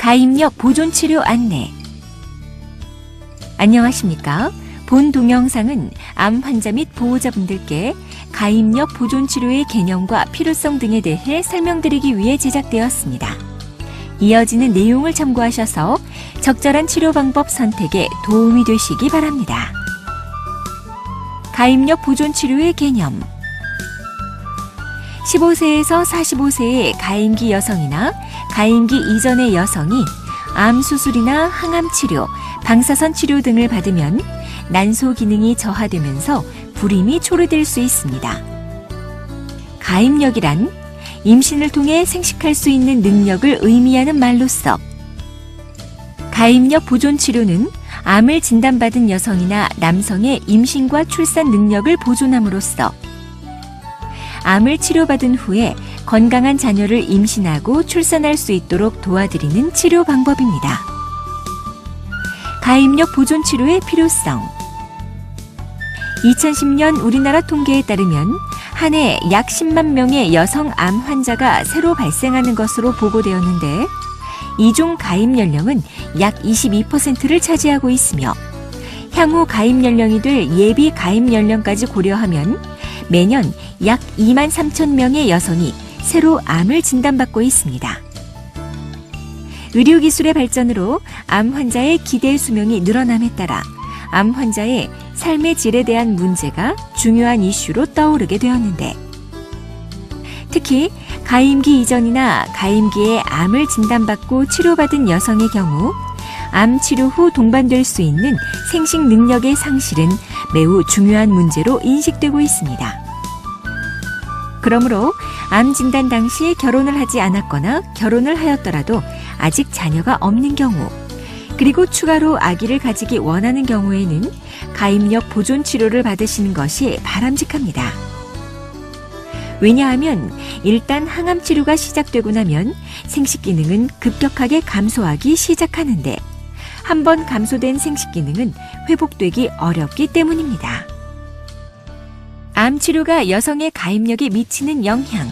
가입력 보존치료 안내. 안녕하십니까? 본 동영상은 암 환자 및 보호자분들께 가입력 보존치료의 개념과 필요성 등에 대해 설명드리기 위해 제작되었습니다. 이어지는 내용을 참고하셔서 적절한 치료 방법 선택에 도움이 되시기 바랍니다. 가입력 보존치료의 개념. 15세에서 45세의 가임기 여성이나 가임기 이전의 여성이 암 수술이나 항암 치료, 방사선 치료 등을 받으면 난소 기능이 저하되면서 불임이 초래될 수 있습니다. 가입력이란 임신을 통해 생식할 수 있는 능력을 의미하는 말로써 가입력 보존 치료는 암을 진단받은 여성이나 남성의 임신과 출산 능력을 보존함으로써 암을 치료받은 후에 건강한 자녀를 임신하고 출산할 수 있도록 도와드리는 치료 방법입니다. 가입력 보존 치료의 필요성. 2010년 우리나라 통계에 따르면 한 해 약 10만 명의 여성 암 환자가 새로 발생하는 것으로 보고되었는데 이중 가입 연령은 약 22%를 차지하고 있으며 향후 가입 연령이 될 예비 가입 연령까지 고려하면 매년 약 2만 3천 명의 여성이 새로 암을 진단받고 있습니다. 의료기술의 발전으로 암 환자의 기대 수명이 늘어남에 따라 암 환자의 삶의 질에 대한 문제가 중요한 이슈로 떠오르게 되었는데 특히 가임기 이전이나 가임기에 암을 진단받고 치료받은 여성의 경우 암 치료 후 동반될 수 있는 생식 능력의 상실은 매우 중요한 문제로 인식되고 있습니다. 그러므로 암 진단 당시 결혼을 하지 않았거나 결혼을 하였더라도 아직 자녀가 없는 경우 그리고 추가로 아기를 가지기 원하는 경우에는 가입력 보존 치료를 받으시는 것이 바람직합니다. 왜냐하면 일단 항암 치료가 시작되고 나면 생식 기능은 급격하게 감소하기 시작하는데 한번 감소된 생식 기능은 회복되기 어렵기 때문입니다. 암 치료가 여성의 가입력에 미치는 영향.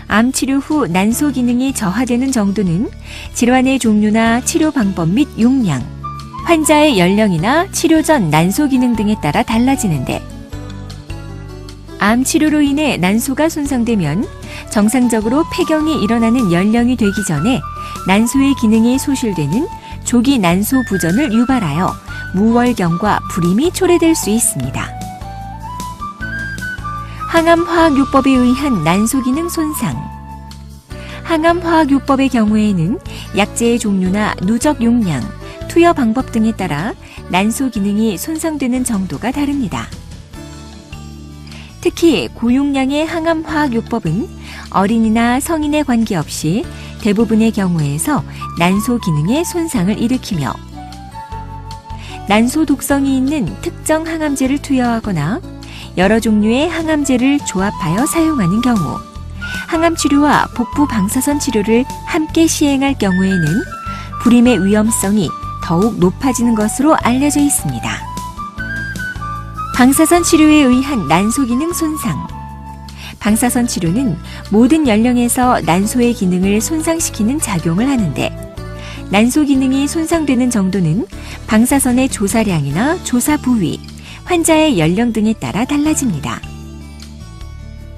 암 치료 후 난소 기능이 저하되는 정도는 질환의 종류나 치료 방법 및 용량, 환자의 연령이나 치료 전 난소 기능 등에 따라 달라지는데 암 치료로 인해 난소가 손상되면 정상적으로 폐경이 일어나는 연령이 되기 전에 난소의 기능이 소실되는 조기 난소 부전을 유발하여 무월경과 불임이 초래될 수 있습니다. 항암화학요법에 의한 난소기능 손상. 항암화학요법의 경우에는 약제의 종류나 누적 용량, 투여 방법 등에 따라 난소 기능이 손상되는 정도가 다릅니다. 특히 고용량의 항암화학요법은 어린이나 성인에 관계없이 대부분의 경우에서 난소 기능에 손상을 일으키며 난소 독성이 있는 특정 항암제를 투여하거나 여러 종류의 항암제를 조합하여 사용하는 경우, 항암치료와 복부 방사선 치료를 함께 시행할 경우에는 불임의 위험성이 더욱 높아지는 것으로 알려져 있습니다. 방사선 치료에 의한 난소 기능 손상. 방사선 치료는 모든 연령에서 난소의 기능을 손상시키는 작용을 하는데 난소 기능이 손상되는 정도는 방사선의 조사량이나 조사 부위, 환자의 연령 등에 따라 달라집니다.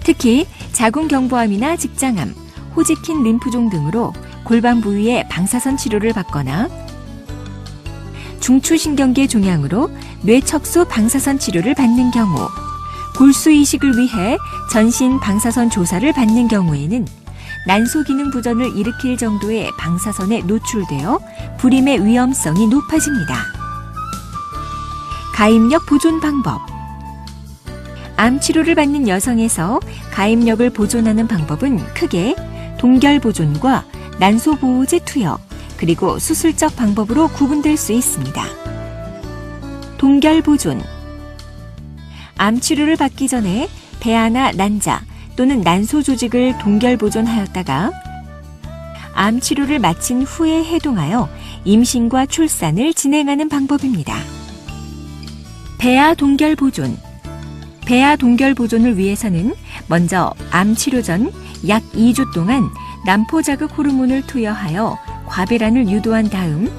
특히 자궁경부암이나 직장암, 호지킨 림프종 등으로 골반 부위에 방사선 치료를 받거나 중추신경계 종양으로 뇌척수 방사선 치료를 받는 경우, 골수 이식을 위해 전신 방사선 조사를 받는 경우에는 난소 기능 부전을 일으킬 정도의 방사선에 노출되어 불임의 위험성이 높아집니다. 가입력 보존 방법. 암 치료를 받는 여성에서 가입력을 보존하는 방법은 크게 동결 보존과 난소 보호제 투여, 그리고 수술적 방법으로 구분될 수 있습니다. 동결 보존. 암 치료를 받기 전에 배아나 난자 또는 난소 조직을 동결 보존하였다가 암 치료를 마친 후에 해동하여 임신과 출산을 진행하는 방법입니다. 배아 동결 보존. 배아 동결 보존을 위해서는 먼저 암 치료 전 약 2주 동안 난포 자극 호르몬을 투여하여 과배란을 유도한 다음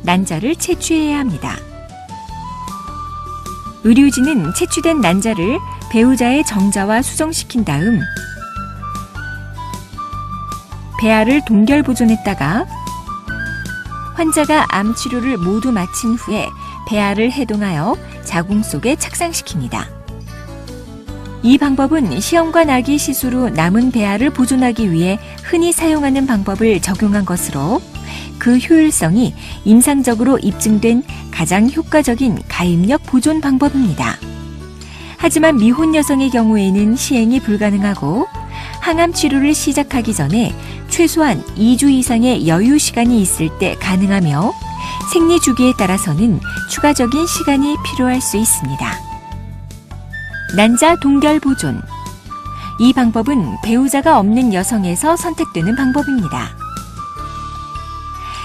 난자를 채취해야 합니다. 의료진은 채취된 난자를 배우자의 정자와 수정시킨 다음 배아를 동결 보존했다가 환자가 암 치료를 모두 마친 후에 배아를 해동하여 자궁 속에 착상시킵니다. 이 방법은 시험관 아기 시술 후 남은 배아를 보존하기 위해 흔히 사용하는 방법을 적용한 것으로 그 효율성이 임상적으로 입증된 가장 효과적인 가임력 보존 방법입니다. 하지만 미혼 여성의 경우에는 시행이 불가능하고 항암 치료를 시작하기 전에 최소한 2주 이상의 여유 시간이 있을 때 가능하며 생리 주기에 따라서는 추가적인 시간이 필요할 수 있습니다. 난자 동결 보존. 이 방법은 배우자가 없는 여성에서 선택되는 방법입니다.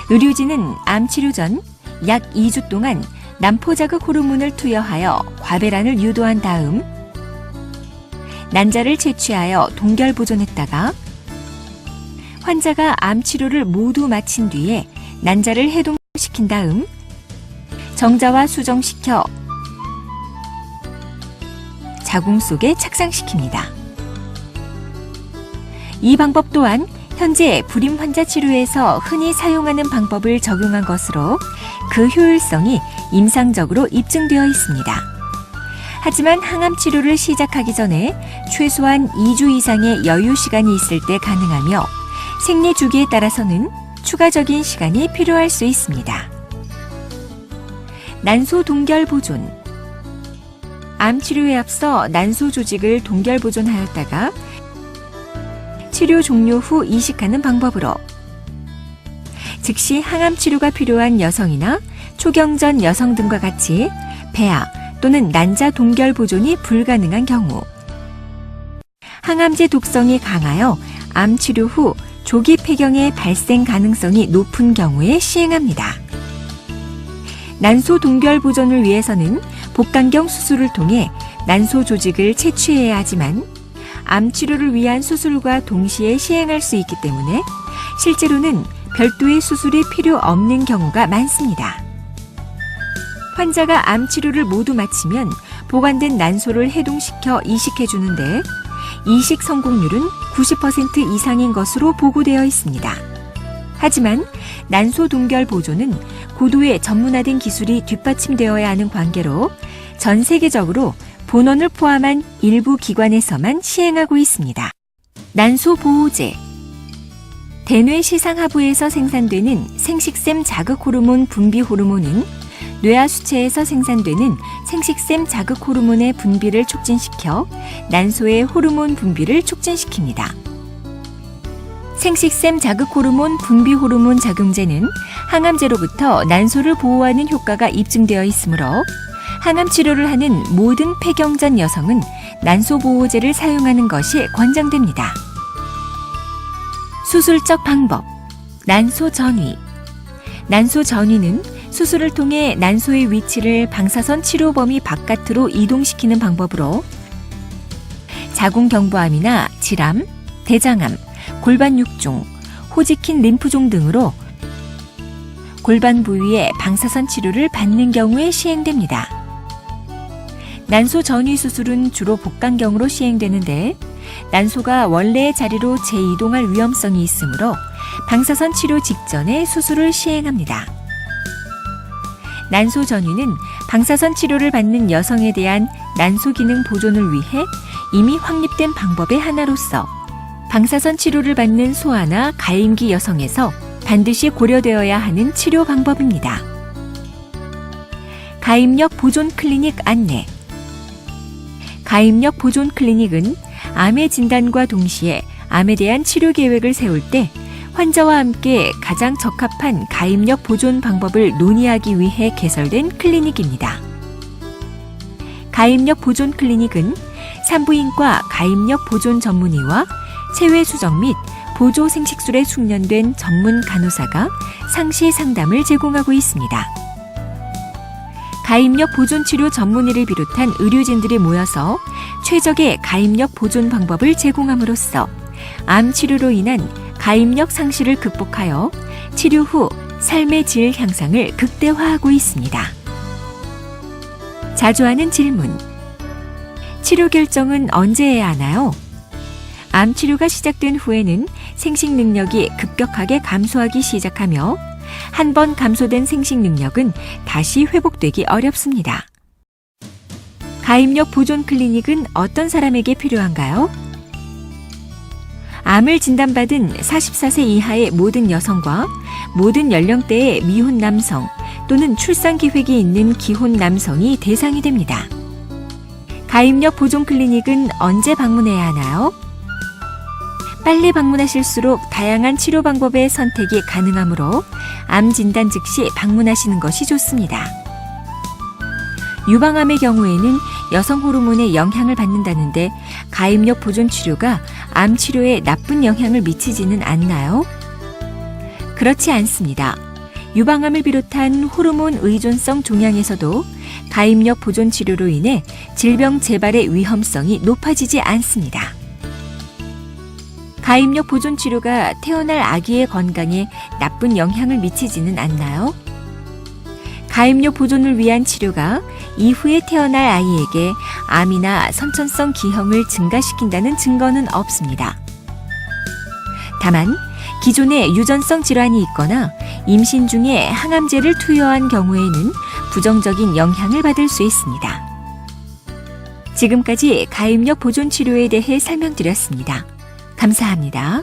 의료진은 암 치료 전 약 2주 동안 난포 자극 호르몬을 투여하여 과배란을 유도한 다음 난자를 채취하여 동결 보존했다가 환자가 암 치료를 모두 마친 뒤에 난자를 해동시킨 다음 정자와 수정시켜 자궁 속에 착상시킵니다. 이 방법 또한 현재 불임 환자 치료에서 흔히 사용하는 방법을 적용한 것으로 그 효율성이 임상적으로 입증되어 있습니다. 하지만 항암 치료를 시작하기 전에 최소한 2주 이상의 여유 시간이 있을 때 가능하며 생리 주기에 따라서는 추가적인 시간이 필요할 수 있습니다. 난소 동결 보존. 암 치료에 앞서 난소 조직을 동결 보존하였다가 치료 종료 후 이식하는 방법으로 즉시 항암 치료가 필요한 여성이나 초경전 여성 등과 같이 배아 또는 난자 동결 보존이 불가능한 경우, 항암제 독성이 강하여 암 치료 후 조기 폐경의 발생 가능성이 높은 경우에 시행합니다. 난소 동결 보존을 위해서는 복강경 수술을 통해 난소 조직을 채취해야 하지만 암 치료를 위한 수술과 동시에 시행할 수 있기 때문에 실제로는 별도의 수술이 필요 없는 경우가 많습니다. 환자가 암 치료를 모두 마치면 보관된 난소를 해동시켜 이식해 주는데 이식 성공률은 90% 이상인 것으로 보고되어 있습니다. 하지만 난소 동결 보존은 고도의 전문화된 기술이 뒷받침되어야 하는 관계로 전 세계적으로 본원을 포함한 일부 기관에서만 시행하고 있습니다. 난소 보호제. 대뇌 시상하부에서 생산되는 생식샘 자극 호르몬 분비 호르몬은 뇌하 수체에서 생산되는 생식샘 자극 호르몬의 분비를 촉진시켜 난소의 호르몬 분비를 촉진시킵니다. 생식샘 자극 호르몬 분비 호르몬 작용제는 항암제로부터 난소를 보호하는 효과가 입증되어 있으므로 항암 치료를 하는 모든 폐경전 여성은 난소 보호제를 사용하는 것이 권장됩니다. 수술적 방법. 난소 전위. 난소 전위는 수술을 통해 난소의 위치를 방사선 치료 범위 바깥으로 이동시키는 방법으로 자궁경부암이나 질암, 대장암, 골반육종, 호지킨 림프종 등으로 골반 부위에 방사선 치료를 받는 경우에 시행됩니다. 난소 전위 수술은 주로 복강경으로 시행되는데 난소가 원래의 자리로 재이동할 위험성이 있으므로 방사선 치료 직전에 수술을 시행합니다. 난소 전위는 방사선 치료를 받는 여성에 대한 난소 기능 보존을 위해 이미 확립된 방법의 하나로서 방사선 치료를 받는 소아나 가임기 여성에서 반드시 고려되어야 하는 치료 방법입니다. 가임력 보존 클리닉 안내. 가임력 보존 클리닉은 암의 진단과 동시에 암에 대한 치료 계획을 세울 때 환자와 함께 가장 적합한 가임력 보존 방법을 논의하기 위해 개설된 클리닉입니다. 가임력 보존 클리닉은 산부인과 가임력 보존 전문의와 체외 수정 및 보조 생식술에 숙련된 전문 간호사가 상시 상담을 제공하고 있습니다. 가임력 보존 치료 전문의를 비롯한 의료진들이 모여서 최적의 가임력 보존 방법을 제공함으로써 암 치료로 인한 가입력 상실을 극복하여 치료 후 삶의 질 향상을 극대화하고 있습니다. 자주 하는 질문. 치료 결정은 언제 해야 하나요? 암 치료가 시작된 후에는 생식 능력이 급격하게 감소하기 시작하며 한 번 감소된 생식 능력은 다시 회복되기 어렵습니다. 가입력 보존 클리닉은 어떤 사람에게 필요한가요? 암을 진단받은 44세 이하의 모든 여성과 모든 연령대의 미혼 남성 또는 출산 계획이 있는 기혼 남성이 대상이 됩니다. 가입력 보존 클리닉은 언제 방문해야 하나요? 빨리 방문하실수록 다양한 치료 방법의 선택이 가능하므로 암 진단 즉시 방문하시는 것이 좋습니다. 유방암의 경우에는 여성 호르몬의 영향을 받는다는데 가입력 보존 치료가 암 치료에 나쁜 영향을 미치지는 않나요? 그렇지 않습니다. 유방암을 비롯한 호르몬 의존성 종양에서도 가입력 보존 치료로 인해 질병 재발의 위험성이 높아지지 않습니다. 가입력 보존 치료가 태어날 아기의 건강에 나쁜 영향을 미치지는 않나요? 가입력 보존을 위한 치료가 이후에 태어날 아이에게 암이나 선천성 기형을 증가시킨다는 증거는 없습니다. 다만 기존에 유전성 질환이 있거나 임신 중에 항암제를 투여한 경우에는 부정적인 영향을 받을 수 있습니다. 지금까지 가입력 보존 치료에 대해 설명드렸습니다. 감사합니다.